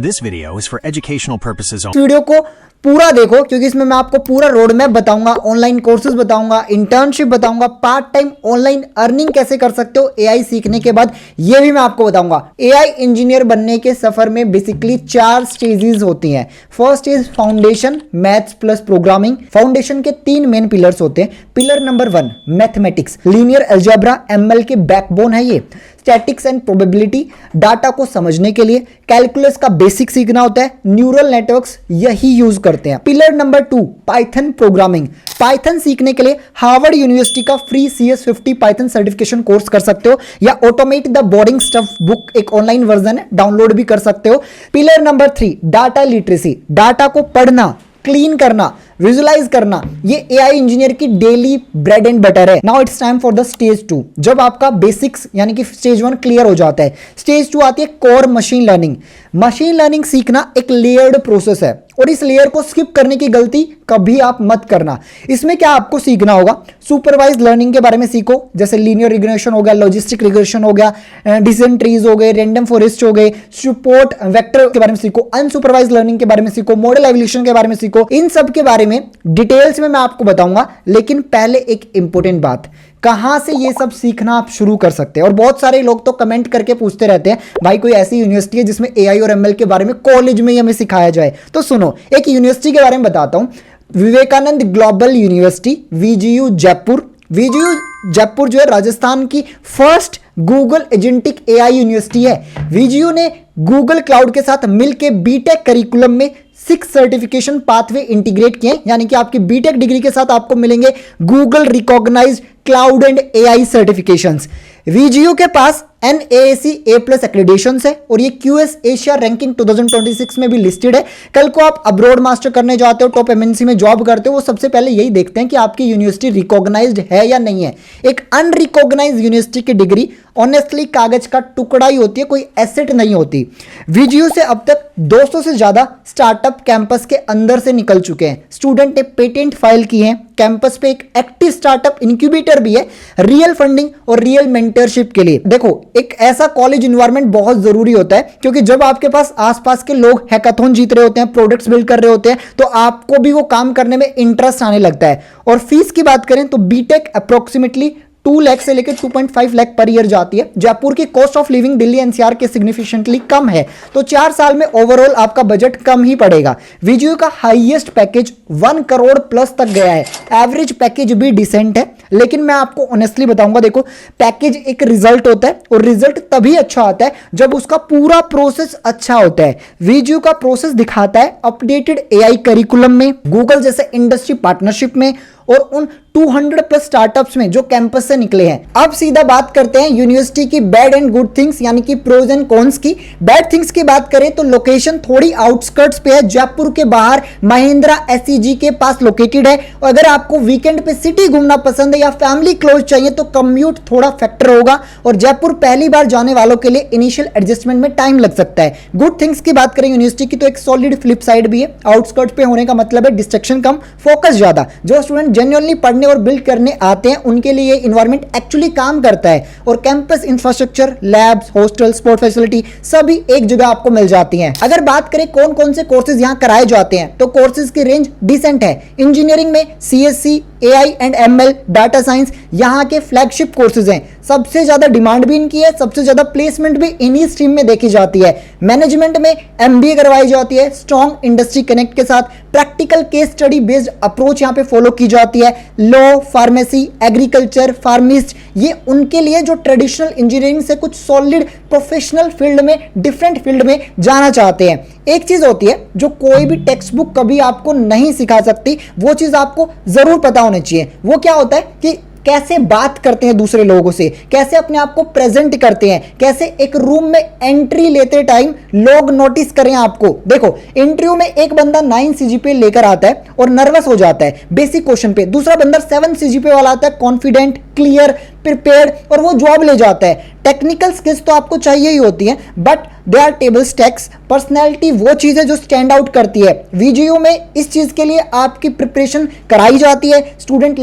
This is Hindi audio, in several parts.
This video is for educational purposes only. Video को पूरा देखो क्योंकि इसमें मैं आपको पूरा रोड मैप बताऊंगा, ऑनलाइन कोर्सेज बताऊंगा, इंटर्नशिप बताऊंगा, पार्ट टाइम ऑनलाइन अर्निंग कैसे कर सकते हो एआई सीखने के बाद, ये भी मैं आपको बताऊंगा। एआई इंजीनियर बनने के सफर में बेसिकली 4 स्टेजेस होती हैं। First is foundation, maths plus programming. Foundation के 3 मेन पिलर्स होते हैं। Pillar number 1 mathematics, linear algebra, ML के बैकबोन है ये। स्टैटिक्स एंड प्रोबेबिलिटी, डाटा को समझने के लिए। कैलकुलस का बेसिक सीखना होता है, न्यूरल नेटवर्क्स यही यूज करते हैं। Pillar number 2 Python programming. Python सीखने के लिए हार्वर्ड यूनिवर्सिटी का free CS50 Python certification course कर सकते हो, या automate the boring stuff book एक ऑनलाइन वर्जन है, डाउनलोड भी कर सकते हो। Pillar number 3 data literacy, data को पढ़ना, क्लीन करना, विजुलाइज करना, ये एआई इंजीनियर की डेली ब्रेड एंड बटर है। Now it's time for the stage 2। जब आपका बेसिक्स यानी कि स्टेज 1 क्लियर हो जाता है, स्टेज 2 आती है core machine learning. Machine learning सीखना एक लेयर्ड प्रोसेस है और इस लेयर को स्किप करने की गलती कभी आप मत करना। इसमें क्या आपको सीखना होगा, सुपरवाइज लर्निंग के बारे में सीखो, जैसे लीनियर रिग्रेशन हो गया, लॉजिस्टिक रिग्रेशन हो गया, डिसीजन ट्रीज हो गए, रैंडम फॉरेस्ट हो गए, सपोर्ट वेक्टर के बारे में सीखो, अनसुपरवाइज लर्निंग के बारे में सीखो, मॉडल एवोल्यूशन के बारे में सीखो। इन सब के बारे में डिटेल्स में मैं आपको बताऊंगा, लेकिन पहले एक इंपॉर्टेंट बात, कहां से ये सब सीखना आप शुरू कर सकते हैं। और बहुत सारे लोग तो कमेंट करके पूछते रहते हैं, भाई कोई ऐसी यूनिवर्सिटी है जिसमें एआई और एमएल के बारे में कॉलेज में ही हमें सिखाया जाए। तो सुनो, एक यूनिवर्सिटी के बारे में बताता हूं, Vivekananda global university, VGU Jaipur. VGU Jaipur जो है राजस्थान की first Google agentic AI university है। VGU ने गूगल क्लाउड के साथ मिलकर बीटेक करिकुलम में 6 सर्टिफिकेशन पाथवे इंटीग्रेट किए, यानी कि आपकी बीटेक डिग्री के साथ आपको मिलेंगे Google recognised cloud and AI certifications. VGU के पास NAAC A+ एक्रेडिटेशंस है और ये QS एशिया रैंकिंग 2026 में भी लिस्टेड है। कल को आप अब्रॉड मास्टर करने जाते हो, टॉप MNC में जॉब करते हो, वो सबसे पहले यही देखते हैं कि आपकी यूनिवर्सिटी रिकॉग्नाइज्ड है या नहीं है। एक अनरिकॉग्नाइज्ड यूनिवर्सिटी की डिग्री ऑनेस्टली कागज का टुकड़ा ही होती है, कोई एसेट नहीं होती। VGU से अब तक 200 से ज्यादा स्टार्टअप कैंपस के अंदर से निकल चुके हैं। स्टूडेंट ने पेटेंट फाइल किए हैं। कैंपस पे एक एक्टिव स्टार्टअप इंक्यूबेटर भी है, रियल फंडिंग और रियल मेंटरशिप के लिए। देखो, एक ऐसा कॉलेज एनवायरनमेंट बहुत जरूरी होता है, क्योंकि जब आपके पास आसपास के लोग हैकाथॉन जीत रहे होते हैं, प्रोडक्ट्स बिल्ड कर रहे होते हैं, तो आपको भी वो काम करने में इंटरेस्ट आने लगता है। और फीस की बात करें तो बीटेक अप्रोक्सीमेटली 2 लाख से लेकर 2.5 लाख पर ईयर जाती है। जयपुर की cost of living Delhi NCR के सिग्निफिकेंटली कम है, तो 4 साल में ओवरऑल आपका बजट कम ही पड़ेगा। VGU का हाईएस्ट पैकेज 1 करोड़ प्लस तक गया है। एवरेज पैकेज भी डिसेंट है, लेकिन मैं आपको ऑनेस्टली बताऊंगा, देखो पैकेज एक रिजल्ट होता है और रिजल्ट तभी अच्छा आता है जब उसका पूरा प्रोसेस अच्छा होता है। VGU का प्रोसेस दिखाता है अपडेटेड एआई करिकुलम में, गूगल जैसे इंडस्ट्री पार्टनरशिप में और उन 200+ स्टार्टअप्स में जो कैंपस से निकले हैं। अब सीधा बात करते हैं यूनिवर्सिटी की बैड एंड गुड थिंग्स, यानी कि प्रोज एंड कॉन्स की। बैड थिंग्स की बात करें तो लोकेशन थोड़ी आउटस्कर्ट्स पे है, जयपुर के बाहर महिंद्रा SEG के पास लोकेटेड है। और अगर आपको वीकेंड पे सिटी घूमना पसंद है या फैमिली क्लोज चाहिए तो कम्यूट थोड़ा फैक्टर होगा, और जयपुर पहली बार जाने वालों के लिए इनिशियल एडजस्टमेंट में टाइम लग सकता है। गुड थिंग्स की बात करें यूनिवर्सिटी की तो एक सॉलिड फ्लिप साइड भी है। आउटस्कर्ट्स पे होने का मतलब है डिस्ट्रैक्शन कम, फोकस ज्यादा। जो स्टूडेंट जेन्युइनली पढ़ने और बिल्ड करने आते हैं उनके लिए ये इन्वायरमेंट एक्चुअली काम करता है। और campus infrastructure, labs, hostel, sport facility सभी एक जगह आपको मिल जाती हैं। अगर बात करें कौन कौन से कोर्सेज यहां कराए जाते हैं तो कोर्सेज की रेंज डिसेंट है। इंजीनियरिंग में CSC, AI and ML, data science यहां के फ्लैगशिप कोर्सेज हैं। सबसे ज्यादा डिमांड भी इनकी है, सबसे ज्यादा प्लेसमेंट भी इन्हीं स्ट्रीम में देखी जाती है। मैनेजमेंट में MBA करवाई जाती है, स्ट्रॉन्ग इंडस्ट्री कनेक्ट के साथ। Practical case study based approach यहां पे फॉलो की जाती है। लॉ, फार्मेसी, एग्रीकल्चर, फार्मिस्ट, ये उनके लिए जो ट्रेडिशनल इंजीनियरिंग से कुछ सॉलिड प्रोफेशनल फील्ड में, डिफरेंट फील्ड में जाना चाहते हैं। एक चीज होती है जो कोई भी टेक्स्ट बुक कभी आपको नहीं सिखा सकती, वो चीज आपको जरूर पता होनी चाहिए। वो क्या होता है कि कैसे बात करते हैं दूसरे लोगों से, कैसे अपने आप को प्रेजेंट करते हैं, कैसे एक रूम में एंट्री लेते टाइम लोग नोटिस करें आपको। देखो, इंटरव्यू में एक बंदा 9 CGPA लेकर आता है और नर्वस हो जाता है बेसिक क्वेश्चन पे, दूसरा बंदा 7 CGPA वाला आता है, कॉन्फिडेंट, क्लियर, प्रिपेयर्ड, और वो जॉब ले जाता है। टेक्निकल स्किल्स तो आपको चाहिए ही होती है, but they are table stakes. Personality वो चीज़ है जो स्टैंड आउट करती है। वीजीयू में इस चीज़ के लिए आपकी प्रिपरेशन कराई जाती है, स्टूडेंट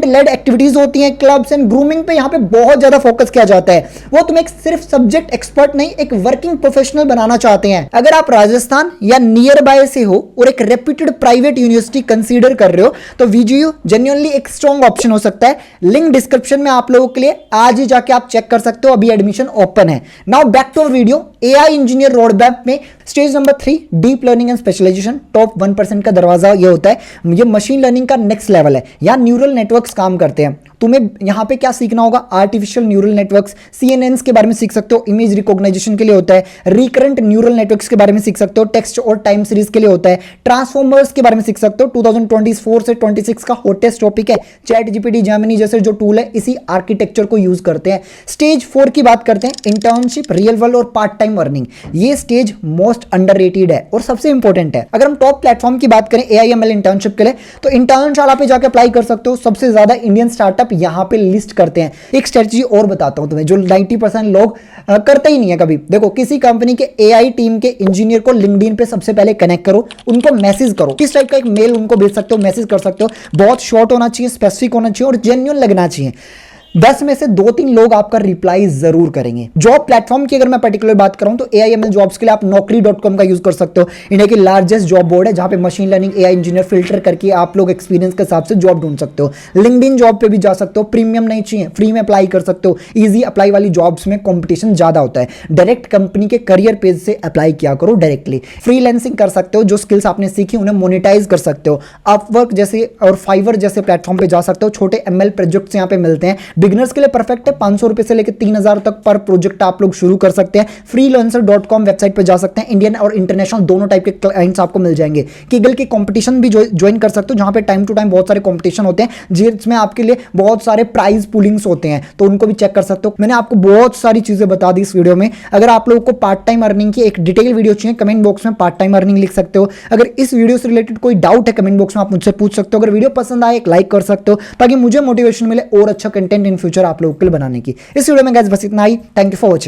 लेड एक्टिविटीज होती हैं, क्लब्स एंड ग्रूमिंग पे यहाँ पे बहुत ज़्यादा फोकस किया जाता है। वो तुम्हें सिर्फ सब्जेक्ट एक्सपर्ट नहीं, एक वर्किंग प्रोफेशनल बनाना चाहते हैं। अगर आप राजस्थान या नियर बाय से हो और एक रेप्यूटेड प्राइवेट यूनिवर्सिटी कंसीडर कर रहे हो तो वीजीयू जेन्युइनली एक स्ट्रॉन्ग ऑप्शन हो सकता है। लिंक डिस्क्रिप्शन में आप लोगों के लिए आज ही जाके आप चेक कर सकते हो, अभी एडमिशन ओपन है। Now back to video. AI engineer roadmap में stage number 3 deep learning and specialization, top 1% का दरवाजा ये होता है। ये मशीन लर्निंग का नेक्स्ट लेवल है। यहाँ न्यूरल नेटवर्क्स काम करते हैं। तुम्हें यहाँ पे क्या सीखना होगा, आर्टिफिशियल न्यूरल नेटवर्क्स, सीएनएन्स के बारे में सीख सकते हो, इमेज रिकॉग्नाइजेशन के लिए होता है। रिकरेंट न्यूरल नेटवर्क्स के बारे में सीख सकते हो, टेक्स्ट और टाइम सीरीज के लिए होता है। ट्रांसफॉर्मर्स के बारे में सीख सकते हो, 2024 से 26 का हॉटेस्ट टॉपिक है। चैट जीपीटी, जेमिनी जैसे जो टूल है इसी आर्किटेक्चर को यूज करते हैं। स्टेज 4 की बात करते हैं, इंटर्नशिप, रियल वर्ल्ड और पार्ट टाइम अर्निंग। ये स्टेज मोस्ट अंडररेटेड है और सबसे इंपॉर्टेंट है। अगर हम टॉप प्लेटफॉर्म की बात करें एआईएमएल इंटर्नशिप के लिए तो इंटर्नशाला पे जाकर अप्लाई कर सकते हो। सबसे ज्यादा इंडियन स्टार्टअप यहां पे लिस्ट करते हैं। एक स्ट्रेटजी और बताता हूं तुम्हें जो 90% लोग करते ही नहीं है कभी। देखो, किसी कंपनी के एआई टीम के इंजीनियर को लिंक्डइन पे सबसे पहले कनेक्ट करो, उनको मैसेज करो। किस टाइप का एक मेल उनको भेज सकते हो, मैसेज कर सकते हो। बहुत शॉर्ट होना चाहिए, स्पेसिफिक होना चाहिए और जेन्युइन लगना चाहिए। 10 में से 2-3 लोग आपका रिप्लाई जरूर करेंगे। जॉब प्लेटफॉर्म की अगर मैं पर्टिकुलर बात करूं तो एआईएमएल जॉब्स के लिए आप naukri.com का यूज कर सकते हो। इंडिया की लार्जेस्ट जॉब बोर्ड है जहां पे machine learning AI engineer filter करके आप लोग एक्सपीरियंस के हिसाब से जॉब ढूंढ सकते हो। लिंक्डइन जॉब पे भी जा सकते हो, प्रीमियम नहीं चाहिए, फ्री में अप्लाई कर सकते हो। इजी अप्लाई वाली जॉब्स में कॉम्पिटिशन ज्यादा होता है। डायरेक्ट कंपनी के करियर पेज से अप्लाई किया करो डायरेक्टली। फ्रीलांसिंग कर सकते हो, जो स्किल्स आपने सीखी उन्हें मोनेटाइज कर सकते हो। अपवर्क जैसे और फाइवर जैसे प्लेटफॉर्म पे जा सकते हो। छोटे एमएल प्रोजेक्ट्स यहाँ पे मिलते हैं। बिगनर्स के लिए परफेक्ट है। 500 रुपए से लेकर 3000 तक पर प्रोजेक्ट आप लोग शुरू कर सकते हैं। freelancer.com वेबसाइट पे जा सकते हैं। इंडियन और इंटरनेशनल दोनों टाइप के क्लाइंट्स आपको मिल जाएंगे। किगल के कंपटीशन भी ज्वाइन कर सकते हो जहां पे टाइम टू टाइम बहुत सारे कंपटीशन होते हैं जिसमें आपके लिए बहुत सारे प्राइज पुलिंग्स होते हैं, तो उनको भी चेक कर सकते हो। मैंने आपको बहुत सारी चीजें बता दी इस वीडियो में। अगर आप लोगों को पार्ट टाइम अर्निंग की एक डिटेल वीडियो चाहिए, कमेंट बॉक्स में पार्ट टाइम अर्निंग लिख सकते हो। अगर इस वीडियो से रिलेटेड कोई डाउट है कमेंट बॉक्स में आप मुझसे पूछ सकते हो। अगर वीडियो पसंद आए एक लाइक कर सकते हो ताकि मुझे मोटिवेशन मिले और अच्छा कंटेंट इन फ्यूचर आप लोगों के लिए बनाने की। इस वीडियो में गाइस बस इतना ही। Thank you for watching.